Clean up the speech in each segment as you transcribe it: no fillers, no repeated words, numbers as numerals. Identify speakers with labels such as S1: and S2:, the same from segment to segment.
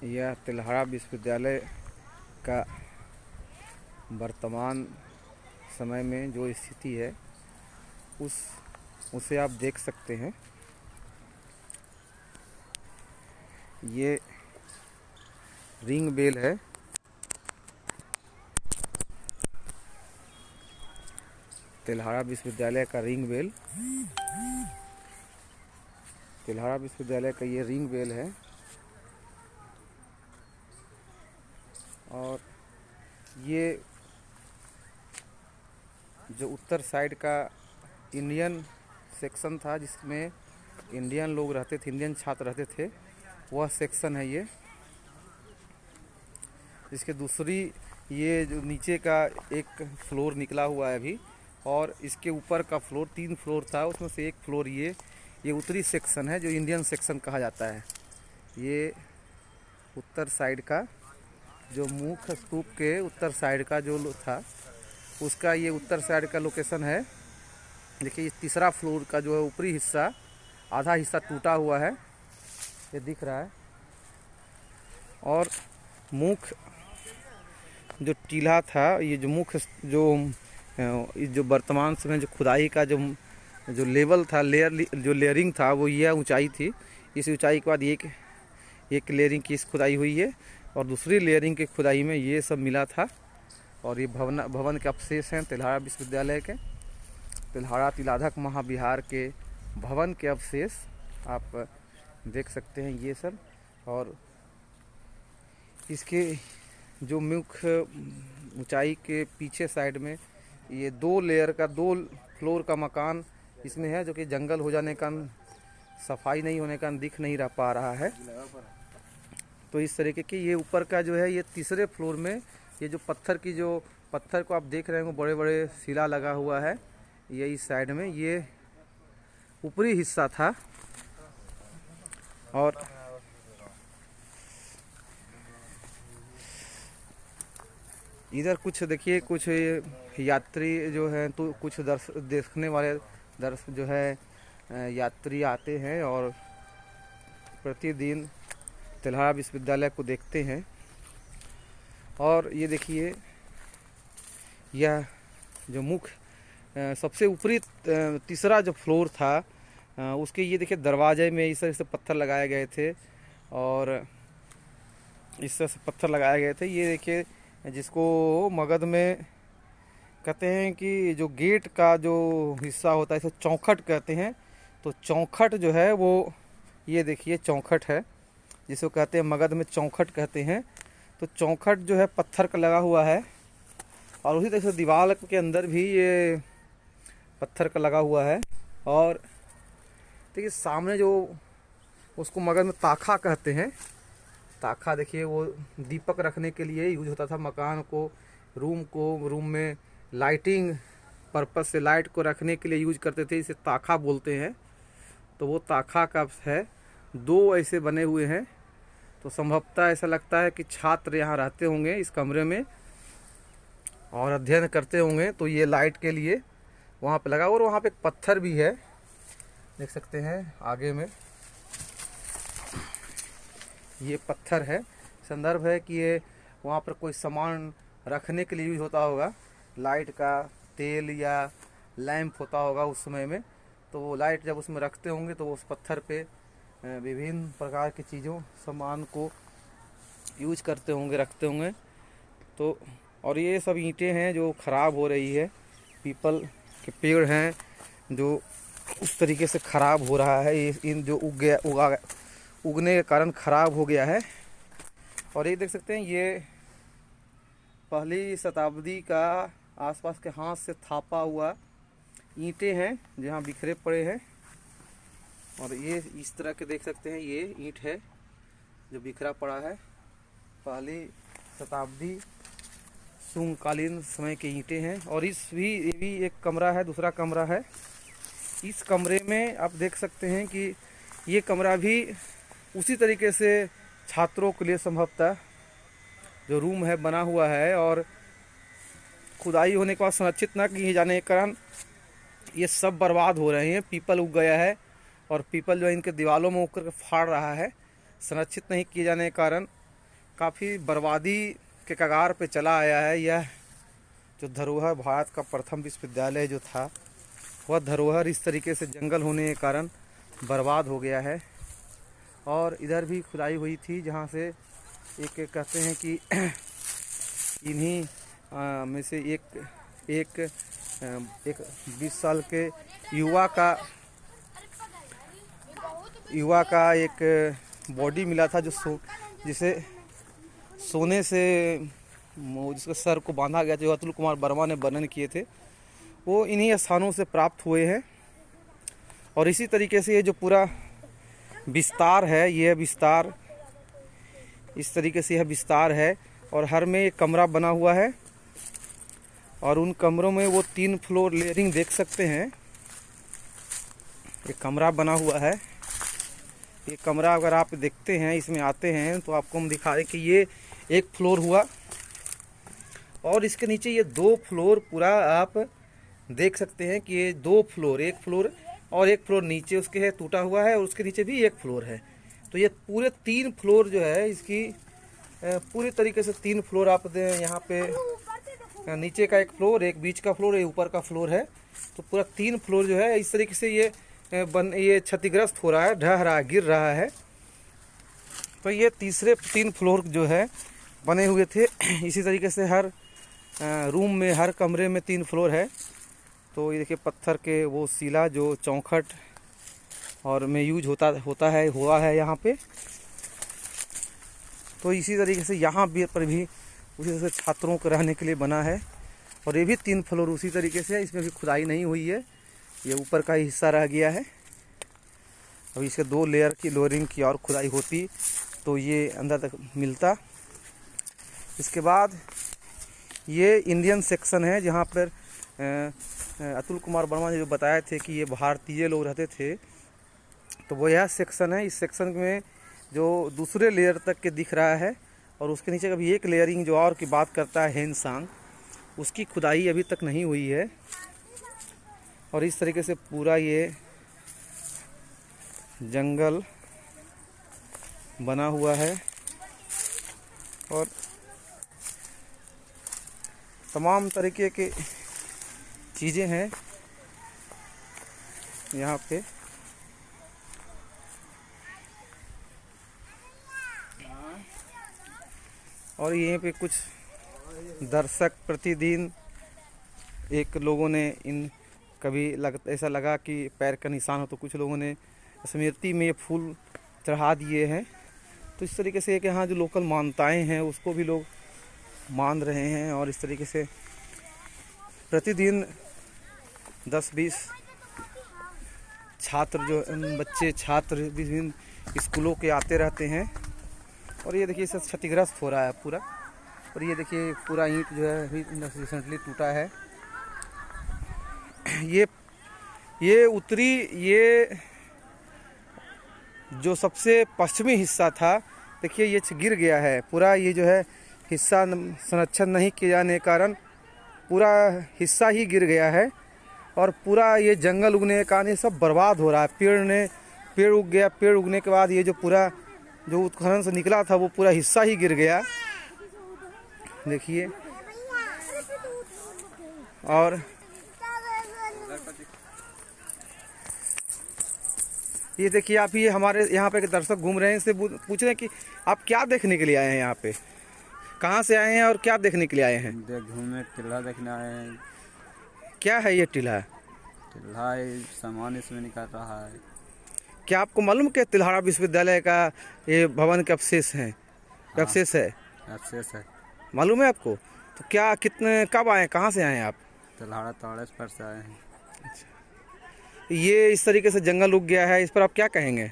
S1: यह तिल्हाड़ा विश्वविद्यालय का वर्तमान समय में जो स्थिति है उसे आप देख सकते हैं। ये रिंग बेल है। तिल्हाड़ा विश्वविद्यालय का रिंग बेल। तिल्हाड़ा विश्वविद्यालय का ये रिंग बेल है। और ये जो उत्तर साइड का इंडियन सेक्शन था, जिसमें इंडियन लोग रहते थे, इंडियन छात्र रहते थे, वह सेक्शन है ये। इसके दूसरी ये जो नीचे का एक फ्लोर निकला हुआ है अभी, और इसके ऊपर का फ्लोर 3 फ्लोर था, उसमें से एक फ्लोर ये उत्तरी सेक्शन है जो इंडियन सेक्शन कहा जाता है। ये उत्तर साइड का जो मुख्य स्तूप के उत्तर साइड का जो था, उसका ये उत्तर साइड का लोकेशन है। देखिए ये तीसरा फ्लोर का जो है ऊपरी हिस्सा, आधा हिस्सा टूटा हुआ है, ये दिख रहा है। और मुख्य जो टीला था, ये जो मुख्य जो वर्तमान समय जो खुदाई का जो लेवल था, जो लेयरिंग था, वो यह ऊंचाई थी। इस ऊंचाई के बाद एक लेयरिंग की इस खुदाई हुई है, और दूसरी लेयरिंग की खुदाई में ये सब मिला था। और ये भवन के अवशेष हैं तिल्हाड़ा विश्वविद्यालय के, तिल्हाड़ा तिलाधक महाविहार के भवन के अवशेष आप देख सकते हैं ये सब। और इसके जो मुख्य ऊंचाई के पीछे साइड में ये 2 फ्लोर का मकान इसमें है, जो कि जंगल हो जाने का, सफाई नहीं होने का दिख नहीं पा रहा है। तो इस तरीके की ये ऊपर का जो है, ये तीसरे फ्लोर में ये जो पत्थर को आप देख रहे हो, बड़े बड़े शिला लगा हुआ है, ये इस साइड में ये ऊपरी हिस्सा था। और इधर कुछ देखिए, कुछ यात्री जो हैं, तो कुछ देखने वाले दर्शक जो है यात्री आते हैं और प्रतिदिन तिल्हाड़ा विश्वविद्यालय को देखते हैं। और ये देखिए, यह जो मुख्य सबसे ऊपरी तीसरा जो फ्लोर था, उसके ये देखिए दरवाजे में इस तरह से पत्थर लगाए गए थे, और इस तरह से पत्थर लगाए गए थे। ये देखिए, जिसको मगध में कहते हैं कि जो गेट का जो हिस्सा होता है, इसे चौखट कहते हैं। तो चौखट जो है वो, ये देखिए चौखट है, जिसको कहते हैं मगध में चौखट कहते हैं। तो चौखट जो है पत्थर का लगा हुआ है, और उसी तरह से दीवार के अंदर भी ये पत्थर का लगा हुआ है। और देखिए सामने जो उसको मगध में ताखा कहते हैं, ताखा देखिए वो दीपक रखने के लिए यूज होता था। मकान को, रूम में लाइटिंग पर्पस से लाइट को रखने के लिए यूज करते थे, इसे ताखा बोलते हैं। तो वो ताखा का है, 2 ऐसे बने हुए हैं। तो संभवतः ऐसा लगता है कि छात्र यहाँ रहते होंगे इस कमरे में और अध्ययन करते होंगे, तो ये लाइट के लिए वहाँ पे लगा। और वहाँ पे एक पत्थर भी है, देख सकते हैं आगे में, ये पत्थर है। संदर्भ है कि ये वहाँ पर कोई सामान रखने के लिए यूज होता होगा, लाइट का, तेल या लैंप होता होगा उस समय में। तो वो लाइट जब उसमें रखते होंगे, तो वो उस पत्थर पे विभिन्न प्रकार की चीज़ों, सामान को यूज करते होंगे, रखते होंगे। तो और ये सब ईंटें हैं जो ख़राब हो रही है, पीपल के पेड़ हैं जो उस तरीके से ख़राब हो रहा है, ये इन जो उगने के कारण ख़राब हो गया है। और ये देख सकते हैं, ये पहली शताब्दी का आसपास के हाथ से थापा हुआ ईंटें हैं, जहाँ बिखरे पड़े हैं। और ये इस तरह के देख सकते हैं, ये ईंट है जो बिखरा पड़ा है, पहली शताब्दी शुंगकालीन समय के ईंटें हैं। और ये भी एक कमरा है, दूसरा कमरा है। इस कमरे में आप देख सकते हैं कि ये कमरा भी उसी तरीके से छात्रों के लिए संभवतः जो रूम है बना हुआ है, और खुदाई होने के बाद संरक्षित न किए जाने के कारण ये सब बर्बाद हो रहे हैं। पीपल उग गया है, और पीपल जो है इनके दीवारों में उग करके फाड़ रहा है। संरक्षित नहीं किए जाने के कारण काफ़ी बर्बादी के कगार पे चला आया है। यह जो धरोहर भारत का प्रथम विश्वविद्यालय जो था, वह धरोहर इस तरीके से जंगल होने के कारण बर्बाद हो गया है। और इधर भी खुदाई हुई थी, जहाँ से एक कहते हैं कि इन्हीं में से एक 20 साल के युवा का एक बॉडी मिला था, जिसे सोने से जिसके सर को बांधा गया था, जो अतुल कुमार वर्मा ने वर्णन किए थे, वो इन्हीं स्थानों से प्राप्त हुए हैं। और इसी तरीके से ये जो पूरा विस्तार है, यह विस्तार इस तरीके से यह विस्तार है। और हर में एक कमरा बना हुआ है, और उन कमरों में वो 3 फ्लोर लेयरिंग देख सकते हैं। एक कमरा बना हुआ है। ये कमरा अगर आप देखते हैं, इसमें आते हैं तो आपको हम दिखा रहे कि ये 1 फ्लोर हुआ, और इसके नीचे ये 2 फ्लोर पूरा आप देख सकते हैं कि ये 2 फ्लोर, 1 फ्लोर और 1 फ्लोर नीचे उसके है टूटा हुआ है, और उसके नीचे भी 1 फ्लोर है। तो ये पूरे 3 फ्लोर जो है इसकी पूरी तरीके से 3 फ्लोर आप यहाँ पे नीचे का 1 फ्लोर, एक बीच का फ्लोर, एक ऊपर का फ्लोर है। तो पूरा 3 फ्लोर जो है इस तरीके से ये क्षतिग्रस्त हो रहा है, ढह रहा है, गिर रहा है। तो ये तीसरे 3 फ्लोर जो है बने हुए थे। इसी तरीके से हर रूम में, हर कमरे में 3 फ्लोर है। तो ये देखिए पत्थर के वो सीला जो चौखट और में यूज हुआ है यहाँ पे। तो इसी तरीके से यहाँ पर भी उसी तरह से छात्रों को रहने के लिए बना है, और ये भी 3 फ्लोर उसी तरीके से है। इसमें भी खुदाई नहीं हुई है, ये ऊपर का ही हिस्सा रह गया है। अभी इसके 2 लेयर की लोअरिंग की और खुदाई होती तो ये अंदर तक मिलता। इसके बाद ये इंडियन सेक्शन है, जहाँ पर अतुल कुमार वर्मा ने जो बताए थे कि ये भारतीय लोग रहते थे, तो वो यह सेक्शन है। इस सेक्शन में जो दूसरे लेयर तक के दिख रहा है, और उसके नीचे कभी एक लेयरिंग जो और की बात करता है हेनसांग, उसकी खुदाई अभी तक नहीं हुई है। और इस तरीके से पूरा ये जंगल बना हुआ है, और तमाम तरीके के चीज़ें हैं यहाँ पे। और यहीं पे कुछ दर्शक प्रतिदिन एक लोगों ने कभी ऐसा लगा कि पैर का निशान हो, तो कुछ लोगों ने स्मृति में ये फूल चढ़ा दिए हैं। तो इस तरीके से कि यहाँ जो लोकल मान्यताएं हैं उसको भी लोग मान रहे हैं। और इस तरीके से प्रतिदिन 10-20 छात्र विभिन्न स्कूलों के आते रहते हैं। और ये देखिए सब क्षतिग्रस्त हो रहा है पूरा। और ये देखिए पूरा ईंट जो है अभी रिसेंटली टूटा है। ये जो सबसे पश्चिमी हिस्सा था, देखिए ये गिर गया है पूरा। ये जो है हिस्सा संरक्षण नहीं किए जाने के कारण पूरा हिस्सा ही गिर गया है, और पूरा ये जंगल उगने के कारण ये सब बर्बाद हो रहा है। पेड़ उग गया, पेड़ उगने के बाद ये जो पूरा जो उत्खनन से निकला था वो पूरा हिस्सा ही गिर गया, देखिए। और ये देखिए आप, ये हमारे यहाँ पे दर्शक घूम रहे हैं, इससे पूछ रहे हैं कि आप क्या देखने के लिए आए हैं यहाँ पे, कहाँ से आए हैं और क्या देखने के लिए आए हैं?
S2: घूमने, टिल्हा देखने आए हैं।
S1: क्या है ये टिल्हा?
S2: टिल्हा सामान इसमें निकल रहा है।
S1: क्या आपको मालूम कि तिल्हाड़ा विश्वविद्यालय का ये भवन के अवशेष हैं?
S2: हाँ,
S1: अवशेष है,
S2: अवशेष है।
S1: मालूम है आपको? तो क्या कब आए, कहाँ से आए हैं आप?
S2: तिल्हाड़ा ताड़ेस पर से आए हैं।
S1: अच्छा। ये इस तरीके से जंगल उग गया है, इस पर आप क्या कहेंगे?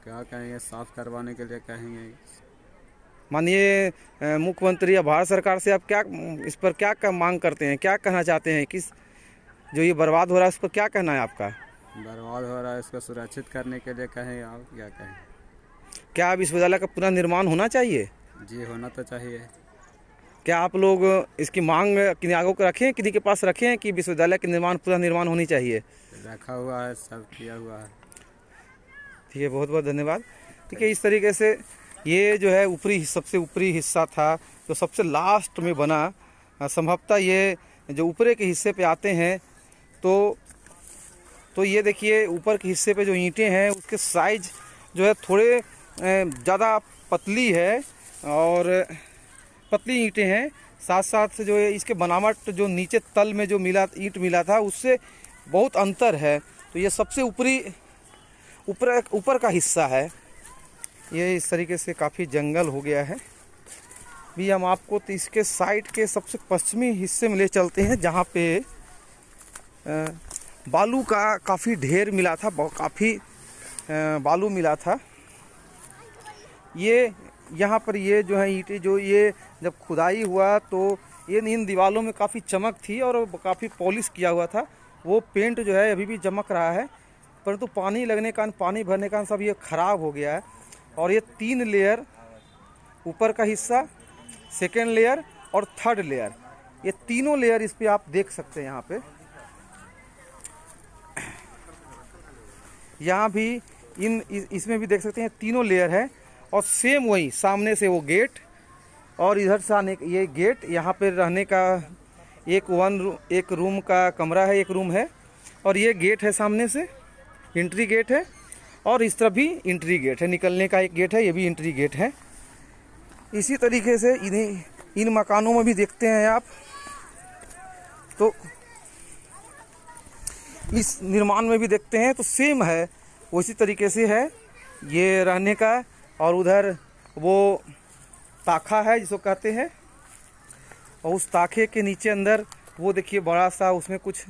S2: क्या कहेंगे, साफ करवाने के लिए कहेंगे।
S1: माननीय मुख्यमंत्री या भारत सरकार से आप क्या इस पर क्या मांग करते हैं, क्या कहना चाहते हैं? किस जो ये बर्बाद हो रहा है उस पर क्या कहना है आपका?
S2: बर्बाद हो रहा है, इसको सुरक्षित करने के लिए कहें, आप क्या कहें?
S1: क्या विश्वविद्यालय का पुनर्निर्माण होना चाहिए?
S2: जी, होना तो चाहिए।
S1: क्या आप लोग इसकी मांग किन्हीं आगों को रखें, किन्हीं के पास रखें कि विश्वविद्यालय के पुनर्निर्माण होनी चाहिए?
S2: रखा हुआ है, सब किया हुआ है।
S1: ठीक है, बहुत बहुत धन्यवाद। ठीक है, इस तरीके से ये जो है ऊपरी सबसे ऊपरी हिस्सा था जो सबसे लास्ट में बना। संभवतः ये जो ऊपरे के हिस्से पे आते हैं तो ये देखिए ऊपर के हिस्से पे जो ईंटें हैं उसके साइज जो है थोड़े ज़्यादा पतली है और पतली ईंटें हैं। साथ साथ जो है इसके बनावट जो नीचे तल में जो ईंट मिला था उससे बहुत अंतर है। तो ये सबसे ऊपर का हिस्सा है। ये इस तरीके से काफ़ी जंगल हो गया है। भी हम आपको तो इसके साइड के सबसे पश्चिमी हिस्से में ले चलते हैं जहाँ पे बालू का काफ़ी ढेर मिला था, काफ़ी बालू मिला था। ये यहाँ पर ये जो है ईंटें जो ये जब खुदाई हुआ तो ये इन दीवारों में काफ़ी चमक थी और काफ़ी पॉलिश किया हुआ था। वो पेंट जो है अभी भी चमक रहा है, परंतु पानी लगने का पानी भरने का सब ये ख़राब हो गया है। और ये 3 लेयर, ऊपर का हिस्सा, सेकेंड लेयर और थर्ड लेयर, ये तीनों लेयर इस पे आप देख सकते हैं। यहाँ भी इसमें भी देख सकते हैं तीनों लेयर है। और सेम वही सामने से वो गेट और इधर से आने ये गेट, यहाँ पे रहने का एक रूम का कमरा है, एक रूम है। और ये गेट है, सामने से एंट्री गेट है और इस तरफ भी एंट्री गेट है, निकलने का एक गेट है, ये भी एंट्री गेट है। इसी तरीके से इन मकानों में भी देखते हैं आप तो इस निर्माण में भी देखते हैं तो सेम है, उसी तरीके से है ये रहने का। और उधर वो ताखा है जिसको कहते हैं, और उस ताखे के नीचे अंदर वो देखिए बड़ा सा, उसमें कुछ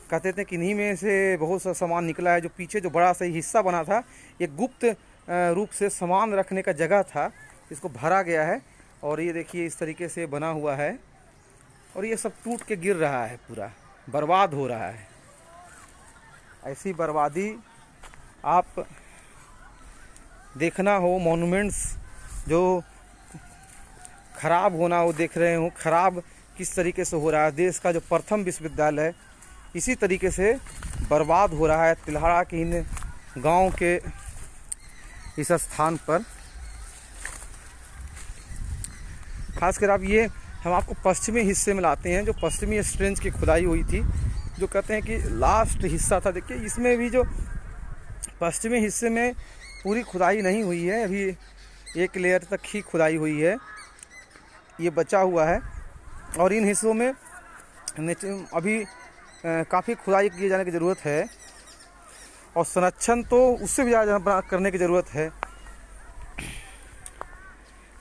S1: कहते थे कि इन्हीं में से बहुत सा सामान निकला है। जो पीछे जो बड़ा सा हिस्सा बना था ये गुप्त रूप से सामान रखने का जगह था, इसको भरा गया है। और ये देखिए इस तरीके से बना हुआ है और ये सब टूट के गिर रहा है, पूरा बर्बाद हो रहा है। ऐसी बर्बादी आप देखना हो, मॉन्यूमेंट्स जो खराब होना हो देख रहे हो, खराब किस तरीके से हो रहा है। देश का जो प्रथम विश्वविद्यालय इसी तरीके से बर्बाद हो रहा है तिल्हाड़ा के इन गांव के इस स्थान पर। खासकर आप ये हम आपको पश्चिमी हिस्से में लाते हैं, जो पश्चिमी स्ट्रेंज की खुदाई हुई थी, जो कहते हैं कि लास्ट हिस्सा था। देखिए इसमें भी जो पश्चिमी हिस्से में पूरी खुदाई नहीं हुई है, अभी एक लेयर तक ही खुदाई हुई है, ये बचा हुआ है। और इन हिस्सों में अभी काफ़ी खुदाई किए जाने की ज़रूरत है और संरक्षण तो उससे भी ज़्यादा करने की ज़रूरत है।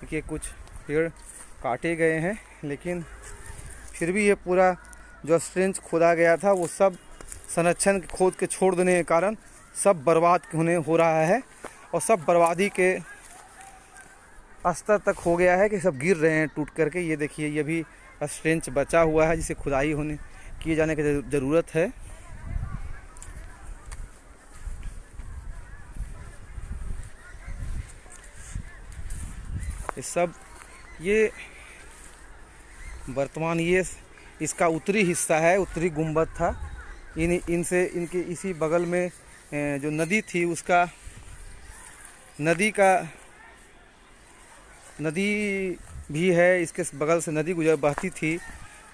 S1: देखिए कुछ पेड़ काटे गए हैं, लेकिन फिर भी ये पूरा जो स्ट्रेंज खोदा गया था वो सब संरक्षण खोद के छोड़ देने के कारण सब बर्बाद हो रहा है और सब बर्बादी के स्तर तक हो गया है कि सब गिर रहे हैं टूट करके। ये देखिए ये भी स्ट्रेंच बचा हुआ है जिसे खुदाई किए जाने की ज़रूरत है। ये वर्तमान ये इसका उत्तरी हिस्सा है, उत्तरी गुंबद था। इनके इसी बगल में जो नदी थी उसका नदी भी है, इसके बगल से नदी बहती थी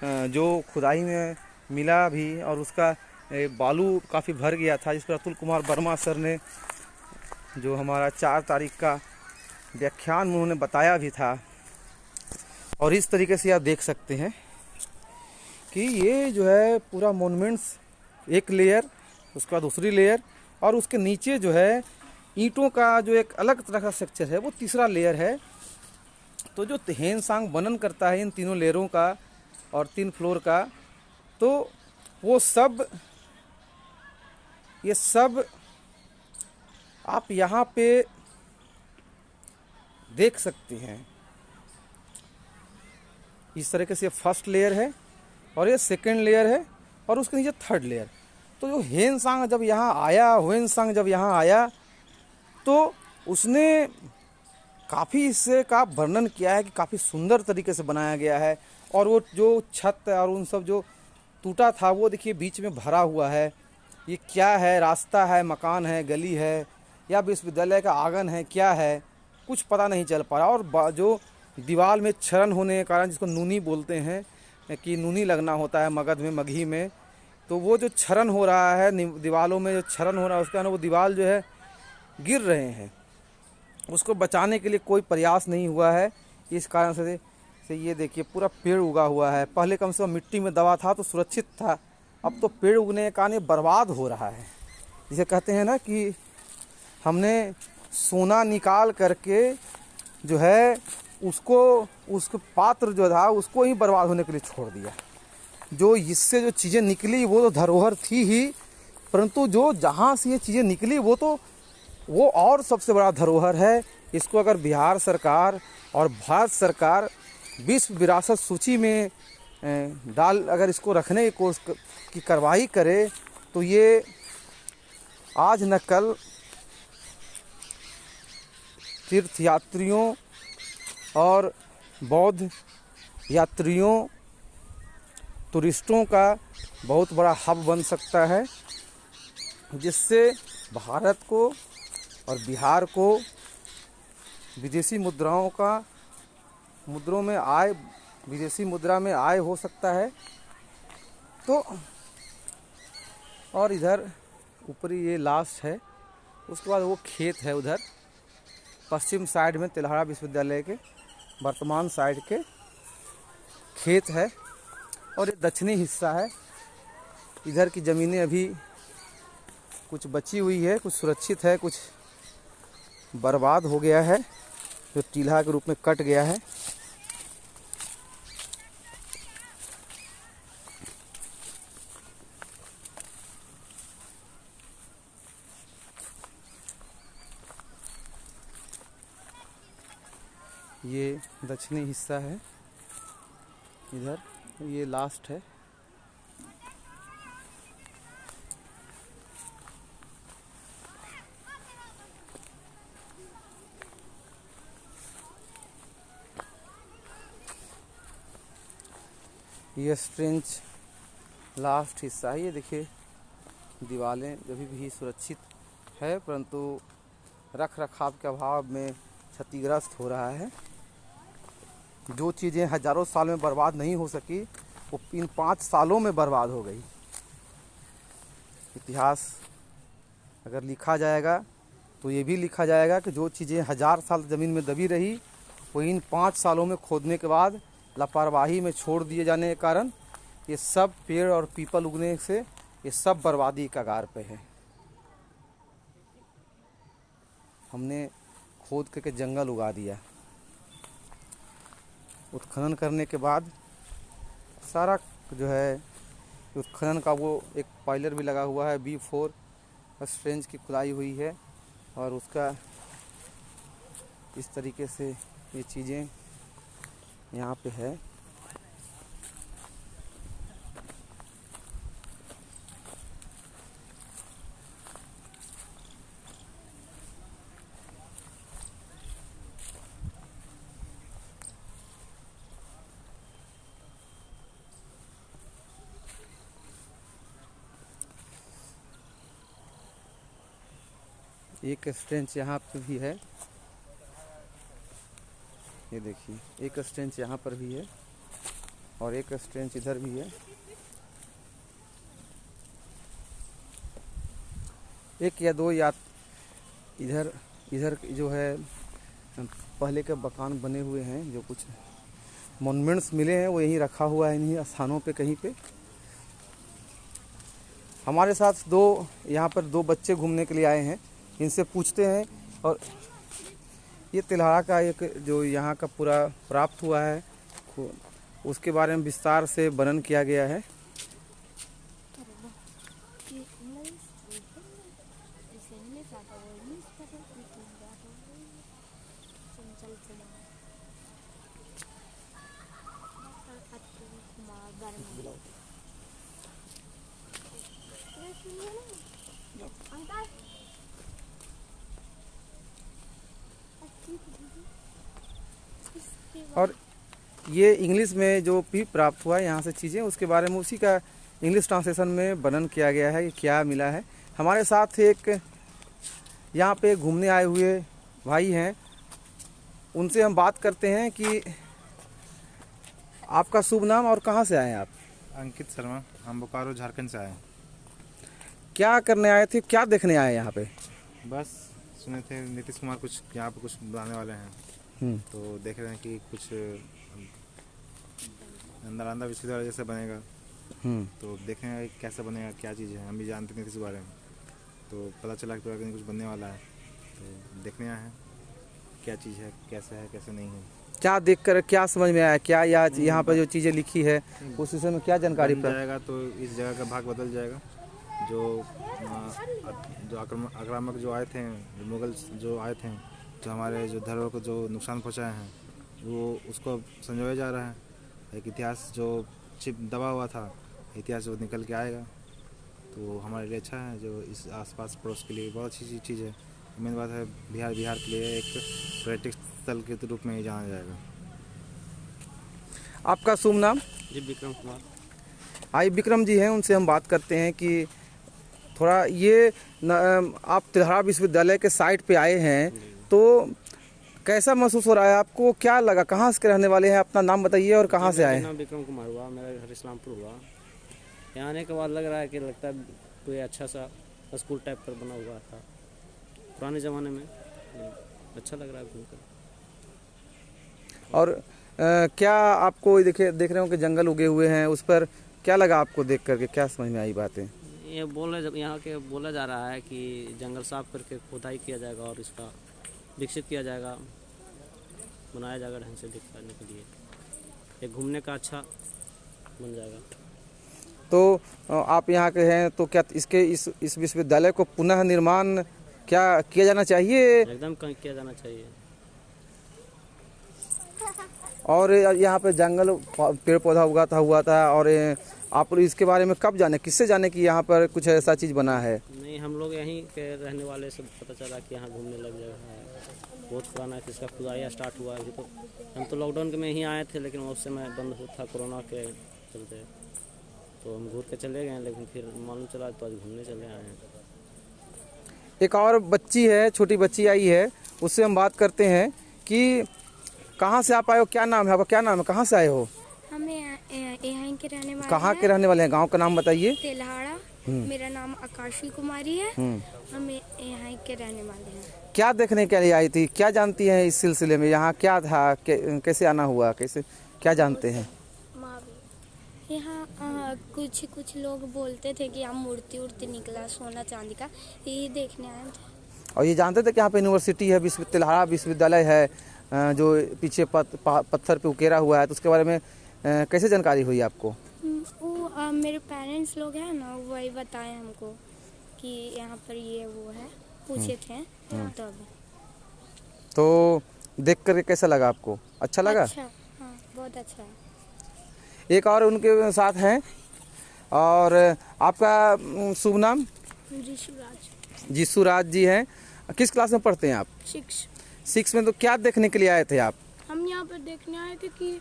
S1: जो खुदाई में मिला भी, और उसका बालू काफ़ी भर गया था, जिस पर अतुल कुमार वर्मा सर ने जो हमारा 4 तारीख का व्याख्यान में उन्होंने बताया भी था। और इस तरीके से आप देख सकते हैं कि ये जो है पूरा मॉन्यूमेंट्स, एक लेयर, उसका दूसरी लेयर, और उसके नीचे जो है ईंटों का जो एक अलग तरह का स्ट्रक्चर है वो तीसरा लेयर है। तो जो हेनसांग बनन करता है इन तीनों लेयरों का और 3 फ्लोर का, तो वो सब ये सब आप यहाँ पे देख सकते हैं। इस तरीके से फर्स्ट लेयर है और ये सेकंड लेयर है और उसके नीचे थर्ड लेयर। तो जो हेनसांग जब यहाँ आया, हुएनसांग जब यहाँ आया तो उसने काफ़ी इससे का वर्णन किया है कि काफ़ी सुंदर तरीके से बनाया गया है। और वो जो छत और उन सब जो टूटा था वो देखिए बीच में भरा हुआ है। ये क्या है, रास्ता है, मकान है, गली है, या विश्वविद्यालय का आंगन है, क्या है, कुछ पता नहीं चल पा रहा। और जो दीवार में क्षरण होने के कारण, जिसको नूनी बोलते हैं कि नूनी लगना होता है मगध में, मगही में, तो वो जो क्षरण हो रहा है दीवारों में, जो क्षरण हो रहा है उसके कारण वो दीवार जो है गिर रहे हैं। उसको बचाने के लिए कोई प्रयास नहीं हुआ है। इस कारण से ये देखिए पूरा पेड़ उगा हुआ है। पहले कम से कम मिट्टी में दबा था तो सुरक्षित था, अब तो पेड़ उगने के कारण बर्बाद हो रहा है। जिसे कहते हैं ना कि हमने सोना निकाल करके जो है उसको पात्र जो था उसको ही बर्बाद होने के लिए छोड़ दिया। जो इससे जो चीज़ें निकली वो तो धरोहर थी ही, परंतु जो जहाँ से ये चीज़ें निकली वो और सबसे बड़ा धरोहर है। इसको अगर बिहार सरकार और भारत सरकार विश्व विरासत सूची में अगर इसको रखने की कार्रवाई करे तो ये आज न कल तीर्थयात्रियों और बौद्ध यात्रियों, टूरिस्टों का बहुत बड़ा हब बन सकता है, जिससे भारत को और बिहार को विदेशी मुद्रा में आय हो सकता है। तो और इधर ऊपरी ये लास्ट है, उसके बाद वो खेत है उधर पश्चिम साइड में, तेल्हाड़ा विश्वविद्यालय के वर्तमान साइड के खेत है। और ये दक्षिणी हिस्सा है। इधर की ज़मीनें अभी कुछ बची हुई है, कुछ सुरक्षित है, कुछ बर्बाद हो गया है, जो टीला के रूप में कट गया है। ये दक्षिणी हिस्सा है, इधर ये लास्ट है। ये स्ट्रेंच लास्ट हिस्सा है। ये देखिए दीवारें अभी भी सुरक्षित है, परंतु रख रखाव के अभाव में क्षतिग्रस्त हो रहा है। जो चीज़ें हजारों साल में बर्बाद नहीं हो सकी वो इन 5 सालों में बर्बाद हो गई। इतिहास अगर लिखा जाएगा तो ये भी लिखा जाएगा कि जो चीज़ें 1000 साल ज़मीन में दबी रही वो इन 5 सालों में खोदने के बाद लापरवाही में छोड़ दिए जाने के कारण ये सब पेड़ और पीपल उगने से ये सब बर्बादी के कगार पे है। हमने खोद करके जंगल उगा दिया। उत्खनन करने के बाद सारा जो है उत्खनन का वो एक पाइलर भी लगा हुआ है, B4 स्ट्रेंच की खुदाई हुई है, और उसका इस तरीके से ये चीज़ें यहाँ पे है। एक स्ट्रेंच यहाँ पे भी है, ये देखिए एक स्ट्रेंच यहाँ पर भी है और एक स्ट्रेंच इधर भी है। एक या दो या इधर जो है पहले के मकान बने हुए हैं, जो कुछ मॉन्यूमेंट्स मिले हैं वो यहीं रखा हुआ है, इन्हीं स्थानों पे कहीं पे। हमारे साथ यहाँ पर दो बच्चे घूमने के लिए आए हैं, इनसे पूछते हैं। और ये तेल्हाड़ा का एक जो यहाँ का पूरा प्राप्त हुआ है उसके बारे में विस्तार से वर्णन किया गया है। और ये इंग्लिश में जो भी प्राप्त हुआ है यहाँ से चीज़ें, उसके बारे में उसी का इंग्लिश ट्रांसलेशन में वर्णन किया गया है कि क्या मिला है। हमारे साथ एक यहाँ पे घूमने आए हुए भाई हैं, उनसे हम बात करते हैं कि आपका शुभ नाम और कहाँ से आए हैं आप?
S3: अंकित शर्मा, हम बोकारो झारखंड से आए हैं।
S1: क्या करने आए थे, क्या देखने आए यहाँ पे?
S3: बस सुने थे नीतीश कुमार कुछ यहाँ पे कुछ बनाने वाले हैं, तो देख रहे हैं कि कुछ नालंदा विश्वविद्यालय जैसे बनेगा, तो देखेंगे कैसे बनेगा, क्या चीज़ है। हम भी जानते नहीं किसी बारे में, तो पता चला कि कुछ बनने वाला है, तो देखने आए हैं क्या चीज़ है, कैसे नहीं है।
S1: क्या देखकर क्या समझ में आया, क्या यहाँ पर जो चीज़ें लिखी है उस विषय में क्या जानकारी
S3: बन
S1: प्राप्त?
S3: जाएगा तो इस जगह का भाग बदल जाएगा। जो आक्रामक जो आए थे, मुगल जो आए थे, जो हमारे जो धरोहर को जो नुकसान पहुंचाए हैं, वो उसको संजोया जा रहा है। एक इतिहास जो दबा हुआ था, इतिहास जो निकल के आएगा, तो हमारे लिए अच्छा है। जो इस आसपास पड़ोस के लिए बहुत अच्छी चीज़ है। मेन बात है बिहार के लिए एक पर्यटक स्थल के रूप में ही जाना जाएगा।
S1: आपका शुभ नाम?
S2: जी विक्रम कुमार।
S1: आई विक्रम जी हैं, उनसे हम बात करते हैं कि थोड़ा ये आप तिलहरा विश्वविद्यालय के साइट पे आए हैं, तो कैसा महसूस हो रहा है आपको, क्या लगा, कहाँ से रहने वाले हैं, अपना नाम बताइए और कहाँ से आए हैं?
S4: मेरा नाम विक्रम कुमार हुआ, मेरा घर इस्लामपुर हुआ। यहाँ आने के बाद लग रहा है कि लगता है कोई अच्छा सा स्कूल टाइप पर बना हुआ था पुराने ज़माने में। अच्छा लग रहा है घूमकर।
S1: और क्या आपको देख रहे हो कि जंगल उगे हुए हैं, उस पर क्या लगा आपको देख करके, क्या समझ में आई बातें?
S4: ये यहाँ के बोला जा रहा है कि जंगल साफ करके खुदाई किया जाएगा और इसका विकसित किया जाएगा, बनाया जाएगा ढंग से दिखाने के लिए, ये घूमने का अच्छा बन जाएगा।
S1: तो आप यहाँ के हैं, तो क्या इस विश्वविद्यालय को पुनः निर्माण क्या किया जाना चाहिए?
S4: एकदम किया जाना चाहिए।
S1: और यहाँ पे जंगल पेड़ पौधा उगाता हुआ था, और आप इसके बारे में कब जाने, किससे जाने कि यहाँ पर कुछ ऐसा चीज़ बना है?
S4: नहीं, हम लोग यहीं के रहने वाले से पता चला कि यहाँ घूमने लग जगह है, बहुत पुराना है, इसका खुदाई स्टार्ट हुआ है। तो हम तो लॉकडाउन के में ही आए थे, लेकिन उस समय बंद हुआ था कोरोना के चलते, तो हम घूर के चले गए, लेकिन फिर मालूम चला तो आज घूमने चले आए हैं।
S1: एक और बच्ची है, छोटी बच्ची आई है, उससे हम बात करते हैं कि कहाँ से आप आए हो, क्या नाम है आपका, क्या नाम है, कहाँ से आए हो?
S5: हम यहाँ के रहने वाले
S1: कहाँ के रहने वाले हैं, गांव का नाम बताइए।
S5: तिलहाड़ा। मेरा नाम आकाशी कुमारी है। हम यहाँ के रहने वाले हैं।
S1: क्या देखने के लिए आई थी, क्या जानती हैं इस सिलसिले में, यहाँ क्या था, कैसे आना हुआ, कैसे क्या जानते हैं?
S5: यहाँ कुछ लोग बोलते थे कि यहाँ मूर्ति निकला सोना चांदी का, यही देखने आए थे।
S1: और ये जानते थे कि यहाँ पे यूनिवर्सिटी है, तिलहाड़ा विश्वविद्यालय है, जो पीछे पत्थर पे उकेरा हुआ है, तो उसके बारे में कैसे जानकारी हुई आपको?
S5: वो मेरे पेरेंट्स लोग हैं ना, वही बताए हमको कि यहाँ पर ये वो है, पूछे थे तब।
S1: तो देख करके कैसा लगा आपको, अच्छा लगा?
S5: अच्छा, हाँ, बहुत अच्छा है।
S1: एक और उनके साथ हैं, और आपका शुभ नाम? जिशुराज जी हैं। किस क्लास में पढ़ते हैं आप? 6 में। तो क्या देखने के लिए आए थे आप?
S6: हम यहाँ पर देखने आए थे कि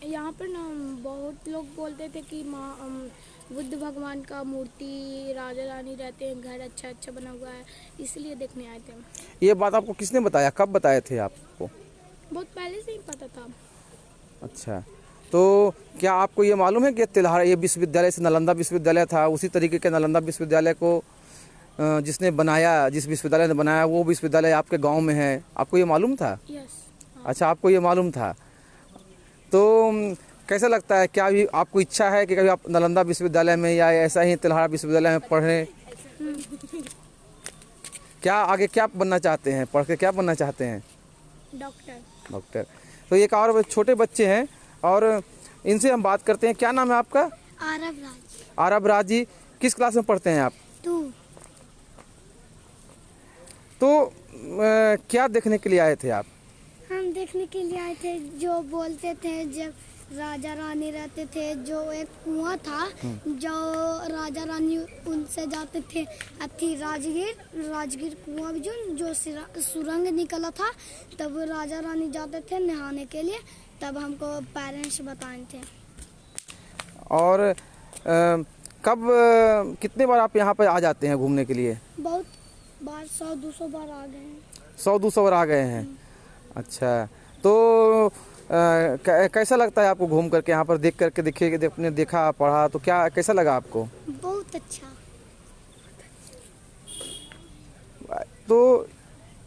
S6: यहाँ पर ना बहुत लोग बोलते थे कि बुद्ध भगवान का मूर्ति, राजा रानी रहते हैं, घर अच्छा बना हुआ है, इसलिए देखने आए थे।
S1: ये बात आपको किसने बताया, कब बताए थे आपको?
S6: बहुत पहले से ही पता था।
S1: अच्छा, तो क्या आपको ये मालूम है कि तिलहाड़ा ये विश्वविद्यालय से नालंदा विश्वविद्यालय था, उसी तरीके के नालंदा विश्वविद्यालय को जिस विश्वविद्यालय ने बनाया, वो विश्वविद्यालय आपके गांव में है, आपको ये मालूम था?
S6: यस।
S1: अच्छा, आपको ये मालूम था। तो कैसा लगता है, क्या अभी आपको इच्छा है कि कभी आप नालंदा विश्वविद्यालय में या ऐसा ही तिलहाड़ा विश्वविद्यालय में पढ़ें? क्या आगे क्या बनना चाहते हैं, पढ़ के क्या बनना चाहते हैं? डॉक्टर। तो एक और छोटे बच्चे हैं, और इनसे हम बात करते हैं। क्या नाम है आपका? आरब राज जी। किस क्लास में पढ़ते हैं आप?
S5: 2।
S1: तो क्या देखने के लिए आए थे आप?
S5: हम देखने के लिए आए थे, जो बोलते थे जब राजा रानी रहते थे, जो एक कुआं था, जो राजा रानी उनसे जाते थे राजगीर कुआं जो सुरंग निकला था, तब राजा रानी जाते थे नहाने के लिए, तब हमको पेरेंट्स बताए थे।
S1: और कब कितने बार आप यहाँ पर आ जाते हैं घूमने के लिए?
S5: बहुत बार, 100-200 बार आ गए हैं।
S1: 100-200 बार आ गए हैं। अच्छा, तो कैसा लगता है आपको घूम करके, यहाँ पर देख करके, देखिए आपने देखा पढ़ा तो क्या कैसा लगा आपको?
S5: बहुत अच्छा।
S1: तो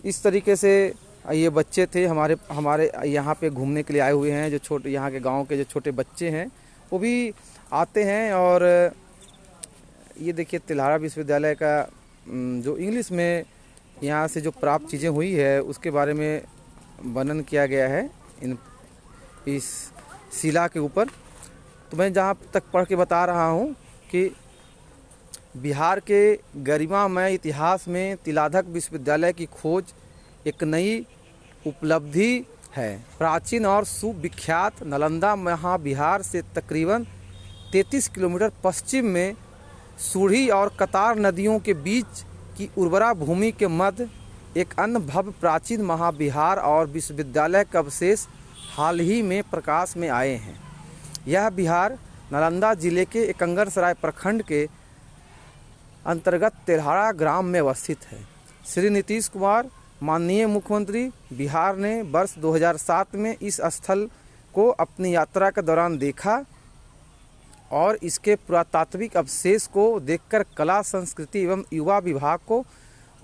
S1: इस तरीके से ये बच्चे थे हमारे यहाँ पे घूमने के लिए आए हुए हैं। जो छोटे यहाँ के गांव के जो छोटे बच्चे हैं वो भी आते हैं। और ये देखिए तिल्हारा विश्वविद्यालय का जो इंग्लिश में यहाँ से जो प्राप्त चीज़ें हुई है उसके बारे में वर्णन किया गया है इस शिला के ऊपर। तो मैं जहाँ तक पढ़ के बता रहा हूँ कि बिहार के गरिमामय इतिहास में तिलाधक विश्वविद्यालय की खोज एक नई उपलब्धि है। प्राचीन और सुविख्यात नालंदा महाबिहार से तकरीबन 33 किलोमीटर पश्चिम में सूढ़ी और कतार नदियों के बीच की उर्वरा भूमि के मध्य एक अन्य भव्य प्राचीन महाबिहार और विश्वविद्यालय का अवशेष हाल ही में प्रकाश में आए हैं। यह बिहार नालंदा जिले के एकंगरसराय प्रखंड के अंतर्गत तिल्हारा ग्राम में अवस्थित है। श्री नीतीश कुमार माननीय मुख्यमंत्री बिहार ने वर्ष 2007 में इस स्थल को अपनी यात्रा के दौरान देखा और इसके पुरातात्विक अवशेष को देखकर कला संस्कृति एवं युवा विभाग को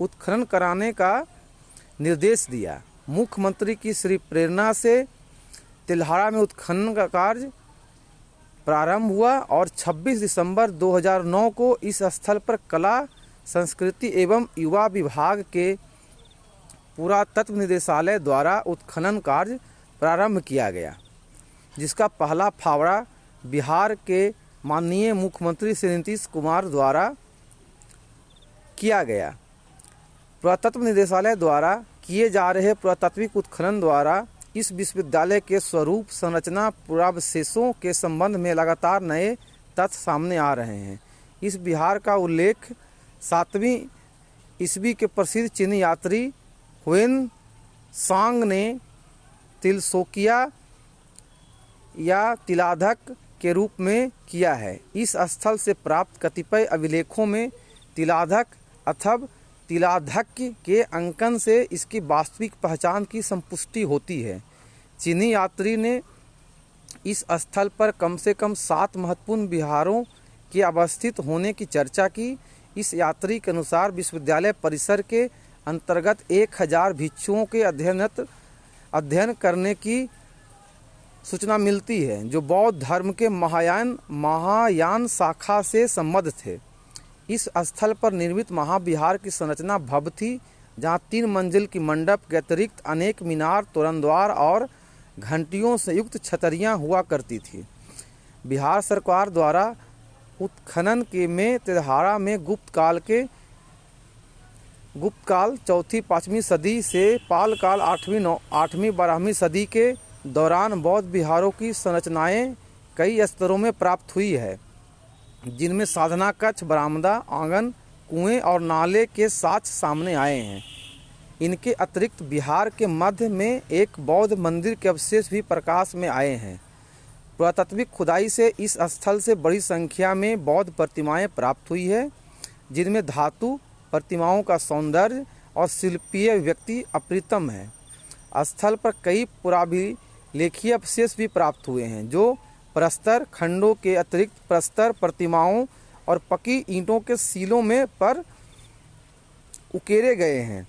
S1: उत्खनन कराने का निर्देश दिया। मुख्यमंत्री की श्री प्रेरणा से तिल्हारा में उत्खनन का कार्य प्रारंभ हुआ और 26 दिसंबर 2009 को इस स्थल पर कला संस्कृति एवं युवा विभाग के पुरातत्व निदेशालय द्वारा उत्खनन कार्य प्रारंभ किया गया, जिसका पहला फावड़ा बिहार के माननीय मुख्यमंत्री श्री नीतीश कुमार द्वारा किया गया। पुरातत्व निदेशालय द्वारा किए जा रहे पुरातात्विक उत्खनन द्वारा इस विश्वविद्यालय के स्वरूप संरचना पुरावशेषों के संबंध में लगातार नए तथ्य सामने आ रहे हैं। इस बिहार का उल्लेख 7वीं ईस्वी के प्रसिद्ध चीनी यात्री हुएन सांग ने तिलशोकिया या तिलाधक के रूप में किया है। इस स्थल से प्राप्त कतिपय अभिलेखों में तिलाधक अथवा तिलाधक्य के अंकन से इसकी वास्तविक पहचान की संपुष्टि होती है। चीनी यात्री ने इस स्थल पर कम से कम 7 महत्वपूर्ण विहारों के अवस्थित होने की चर्चा की। इस यात्री के अनुसार विश्वविद्यालय परिसर के अंतर्गत 1000 भिक्षुओं के अध्ययन करने की सूचना मिलती है, जो बौद्ध धर्म के महायान शाखा से संबद्ध थे। इस स्थल पर निर्मित महाविहार की संरचना भव्य थी, जहां 3 मंजिल की मंडप के अतिरिक्त अनेक मीनार, तोरणद्वार और घंटियों से युक्त छतरियां हुआ करती थी। बिहार सरकार द्वारा उत्खनन के में तिल्हारा में गुप्त काल 4वीं-5वीं सदी से पाल काल 8वीं-12वीं सदी के दौरान बौद्ध विहारों की संरचनाएं कई स्तरों में प्राप्त हुई है, जिनमें साधना कक्ष, बरामदा, आंगन, कुएं और नाले के साक्ष्य सामने आए हैं। इनके अतिरिक्त बिहार के मध्य में एक बौद्ध मंदिर के अवशेष भी प्रकाश में आए हैं। पुरातात्विक खुदाई से इस स्थल से बड़ी संख्या में बौद्ध प्रतिमाएं प्राप्त हुई है, जिनमें धातु प्रतिमाओं का सौंदर्य और शिल्पीय अभिव्यक्ति अप्रतिम है। स्थल पर कई पुराभिलेखीय अवशेष भी प्राप्त हुए हैं, जो प्रस्तर खंडों के अतिरिक्त प्रस्तर प्रतिमाओं और पकी ईंटों के सीलों में पर उकेरे गए हैं।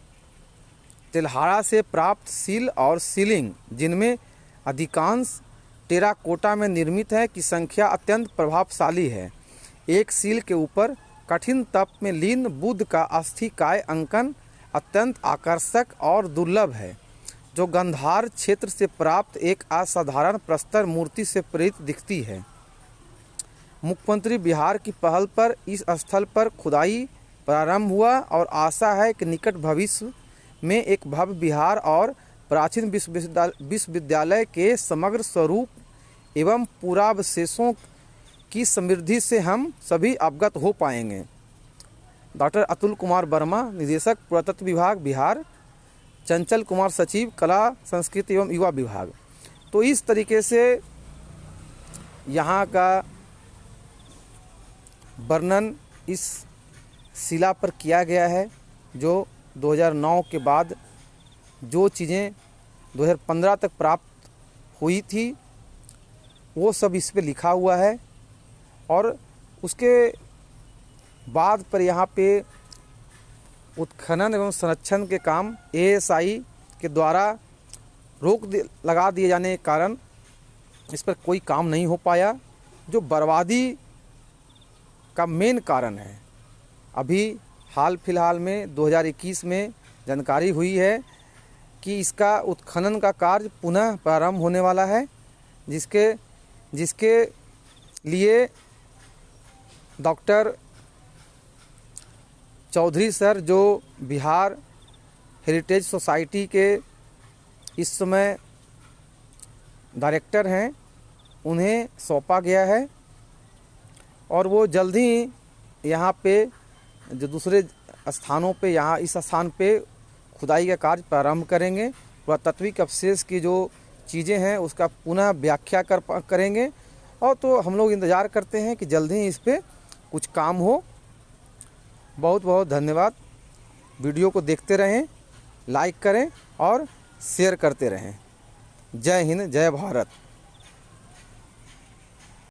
S1: तिल्हारा से प्राप्त सील और सीलिंग, जिनमें अधिकांश टेराकोटा में निर्मित है, की संख्या अत्यंत प्रभावशाली है। एक सील के ऊपर कठिन तप में लीन बुद्ध का अस्थिकाय अंकन अत्यंत आकर्षक और दुर्लभ है, जो गंधार क्षेत्र से प्राप्त एक असाधारण प्रस्तर मूर्ति से प्रेरित दिखती है। मुख्यमंत्री बिहार की पहल पर इस स्थल पर खुदाई प्रारंभ हुआ और आशा है कि निकट भविष्य में एक भव्य बिहार और प्राचीन विश्वविद्यालय के समग्र स्वरूप एवं पुरावशेषों की समृद्धि से हम सभी अवगत हो पाएंगे। डॉक्टर अतुल कुमार वर्मा, निदेशक पुरातत्व विभाग बिहार, चंचल कुमार सचिव कला संस्कृति एवं युवा विभाग। तो इस तरीके से यहाँ का वर्णन इस शिला पर किया गया है, जो 2009 के बाद जो चीज़ें 2015 तक प्राप्त हुई थी, वो सब इस पे लिखा हुआ है। और उसके बाद पर यहाँ पे उत्खनन एवं संरक्षण के काम ASI के द्वारा लगा दिए जाने के कारण इस पर कोई काम नहीं हो पाया, जो बर्बादी का मेन कारण है। अभी हाल फिलहाल में 2021 में जानकारी हुई है कि इसका उत्खनन का कार्य पुनः प्रारंभ होने वाला है, जिसके लिए डॉक्टर चौधरी सर जो बिहार हेरिटेज सोसाइटी के इस समय डायरेक्टर हैं, उन्हें सौंपा गया है। और वो जल्द ही यहाँ पे जो दूसरे स्थानों पे यहाँ इस स्थान पे खुदाई का कार्य प्रारंभ करेंगे। पुरातात्विक अवशेष की जो चीज़ें हैं उसका पुनः व्याख्या करेंगे। और तो हम लोग इंतज़ार करते हैं कि जल्द ही इस पे कुछ काम हो। बहुत बहुत धन्यवाद। वीडियो को देखते रहें, लाइक करें और शेयर करते रहें। जय हिंद, जय भारत।